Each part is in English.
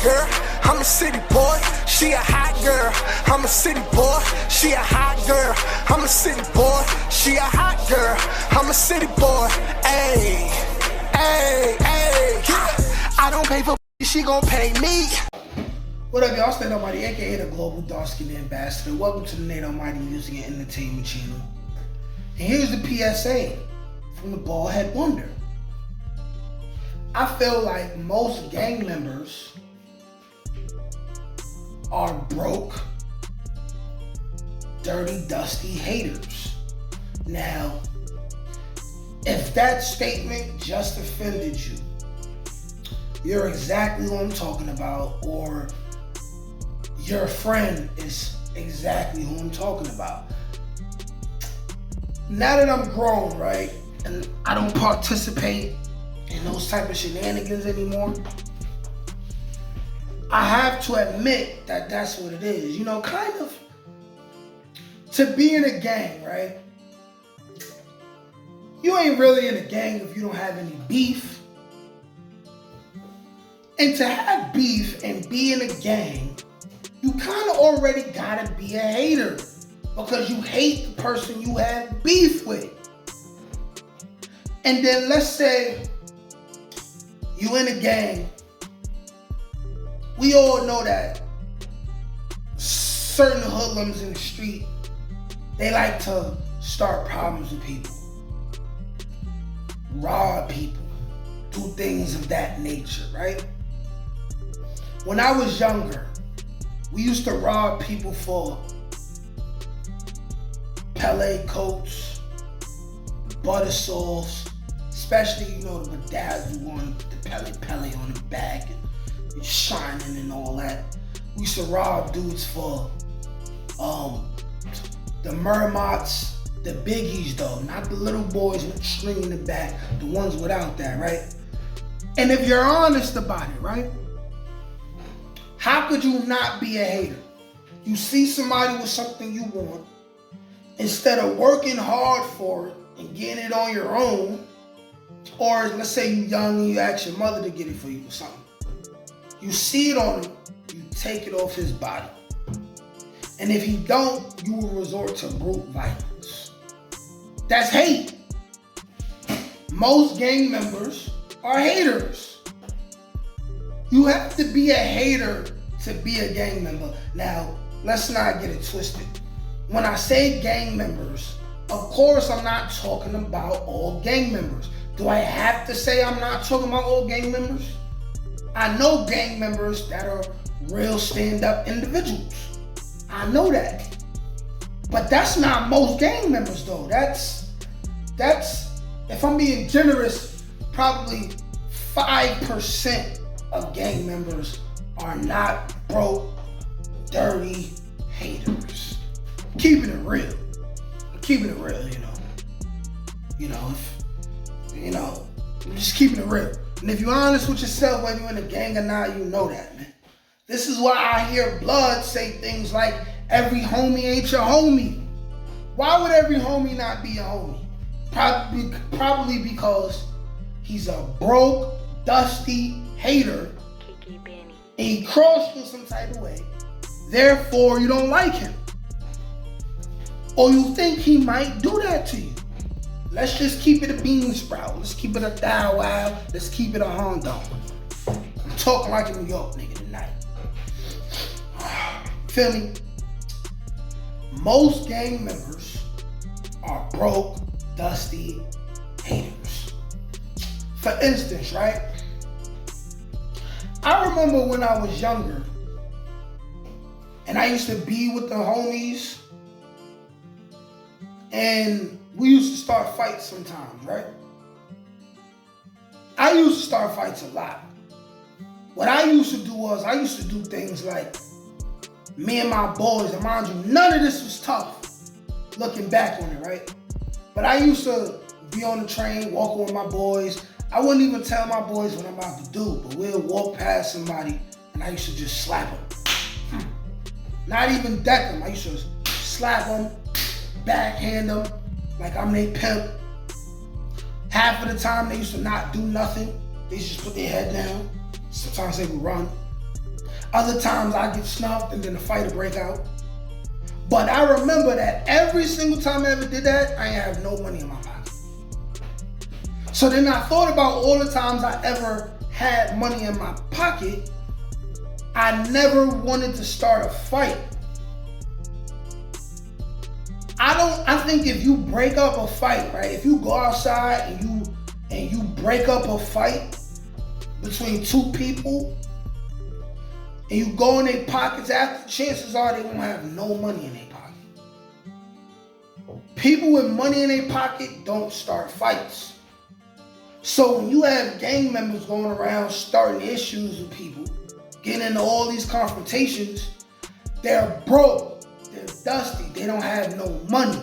girl. I'm a city boy, she a hot girl. I'm a city boy, she a hot girl. I'm a city boy, she a hot girl. I'm a city boy, ayy, ayy, ayy. Yeah. I don't pay for she gon' pay me. What up, y'all? It's Nate Almighty, aka the Global Dark Skin Ambassador. Welcome to the Nate Almighty Music and Entertainment Channel. And here's the PSA from the Baldhead Wonder. I feel like most gang members are broke, dirty, dusty haters. Now, if that statement just offended you, you're exactly what I'm talking about, or your friend is exactly who I'm talking about. Now that I'm grown, right, and I don't participate in those type of shenanigans anymore, I have to admit that that's what it is. You know, kind of, to be in a gang, right? You ain't really in a gang if you don't have any beef. And to have beef and be in a gang, you kind of already gotta be a hater because you hate the person you have beef with. And then let's say you in a gang. We all know that certain hoodlums in the street, they like to start problems with people, rob people, do things of that nature, right? When I was younger, we used to rob people for Pele coats, butter sauce, especially, you know, the bedazzled one, the Pele on the back and shining and all that. We used to rob dudes for the Mermots, the biggies though, not the little boys with the string in the back, the ones without that, right? And if you're honest about it, right? How could you not be a hater? You see somebody with something you want, instead of working hard for it and getting it on your own, or let's say you're young and you ask your mother to get it for you or something. You see it on him, you take it off his body. And if you don't, you will resort to brute violence. That's hate. Most gang members are haters. You have to be a hater to be a gang member. Now, let's not get it twisted. When I say gang members, of course I'm not talking about all gang members. Do I have to say I'm not talking about all gang members? I know gang members that are real stand-up individuals. I know that. But that's not most gang members though. That's, if I'm being generous, probably 5% of gang members are not broke, dirty haters. Keeping it real. Keeping it real, I'm just keeping it real. And if you're honest with yourself, whether you're in a gang or not, you know that, man. This is why I hear Blood say things like, every homie ain't your homie. Why would every homie not be a homie? Probably because he's a broke, dusty hater. And he crossed you some type of way. Therefore, you don't like him. Or you think he might do that to you. Let's just keep it a bean sprout. Let's keep it a Bow Wow. Let's keep it a Hondo. I'm talking like a New York nigga tonight. Feel me? Most gang members are broke, dusty haters. For instance, right? I remember when I was younger and I used to be with the homies and we used to start fights sometimes, right? I used to start fights a lot. What I used to do was, I used to do things like, me and my boys, and mind you, none of this was tough, looking back on it, right? But I used to be on the train, walking with my boys. I wouldn't even tell my boys what I'm about to do, but we'll walk past somebody, and I used to just slap them. Not even deck them, I used to slap them, backhand them, like I'm their pimp. Half of the time, they used to not do nothing. They used to just put their head down. Sometimes they would run. Other times I get snuffed and then the fight will break out. But I remember that every single time I ever did that, I ain't have no money in my pocket. So then I thought about all the times I ever had money in my pocket. I never wanted to start a fight. I think if you break up a fight, right? If you go outside and you break up a fight between two people and you go in their pockets after, chances are they won't have no money in their pocket. People with money in their pocket don't start fights. So when you have gang members going around starting issues with people, getting into all these confrontations, they're broke, they're dusty, they don't have no money.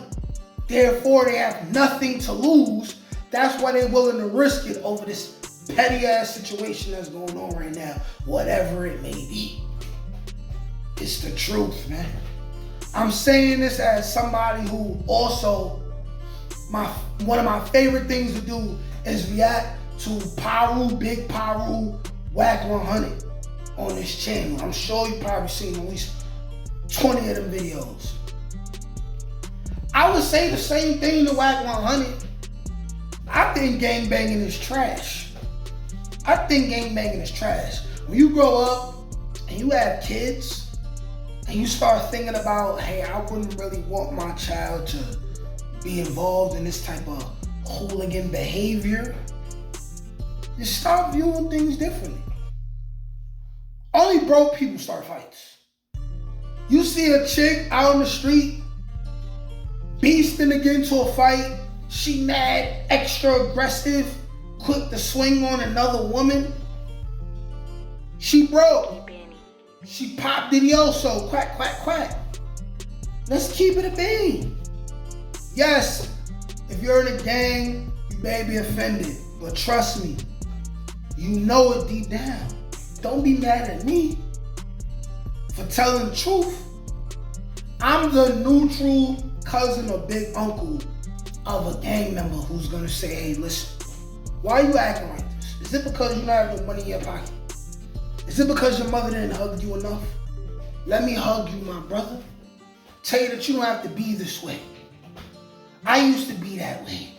Therefore, they have nothing to lose. That's why they're willing to risk it over this petty ass situation that's going on right now, whatever it may be. It's the truth, man. I'm saying this as somebody who also, one of my favorite things to do is react to Paru, Big Paru, Wack 100 on this channel. I'm sure you probably seen at least 20 of them videos. I would say the same thing to Wack 100. I think gangbanging is trash. When you grow up and you have kids and you start thinking about, hey, I wouldn't really want my child to be involved in this type of hooligan behavior, just start viewing things differently. Only broke people start fights. You see a chick out on the street beasting to get into a fight, she mad, extra aggressive, quick to swing on another woman. She broke. She popped Diddy also, quack, quack, quack. Let's keep it a bean. Yes, if you're in a gang, you may be offended, but trust me, you know it deep down. Don't be mad at me for telling the truth. I'm the neutral cousin or big uncle of a gang member who's gonna say, hey, listen, why are you acting like this? Is it because you don't have no money in your pocket? Is it because your mother didn't hug you enough? Let me hug you, my brother. Tell you that you don't have to be this way. I used to be that way.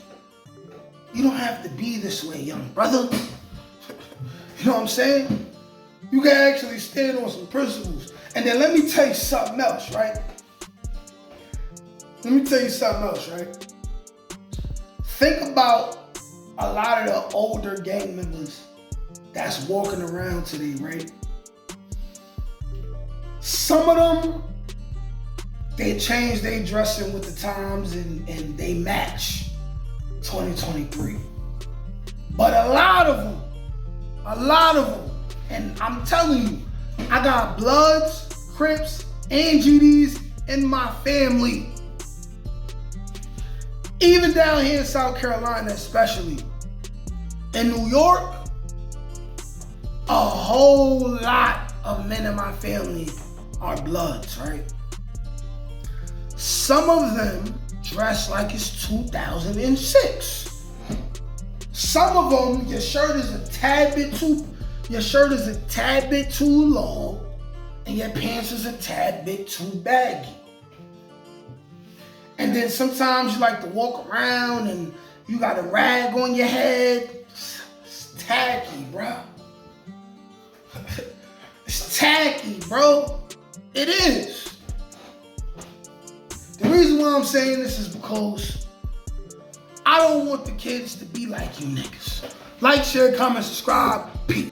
You don't have to be this way, young brother. You know what I'm saying? You can actually stand on some principles. And then let me tell you something else, right? Think about a lot of the older gang members that's walking around today, right? Some of them, they change their dressing with the times and they match 2023. But a lot of them, and I'm telling you, I got Bloods, Crips, and GDs in my family. Even down here in South Carolina especially. In New York, a whole lot of men in my family are Bloods, right? Some of them dress like it's 2006. Some of them, your shirt is a tad bit too long, and your pants is a tad bit too baggy. And then sometimes you like to walk around and you got a rag on your head. It's tacky, bro. It's tacky, bro. It is. The reason why I'm saying this is because I don't want the kids to be like you niggas. Like, share, comment, subscribe. Peace.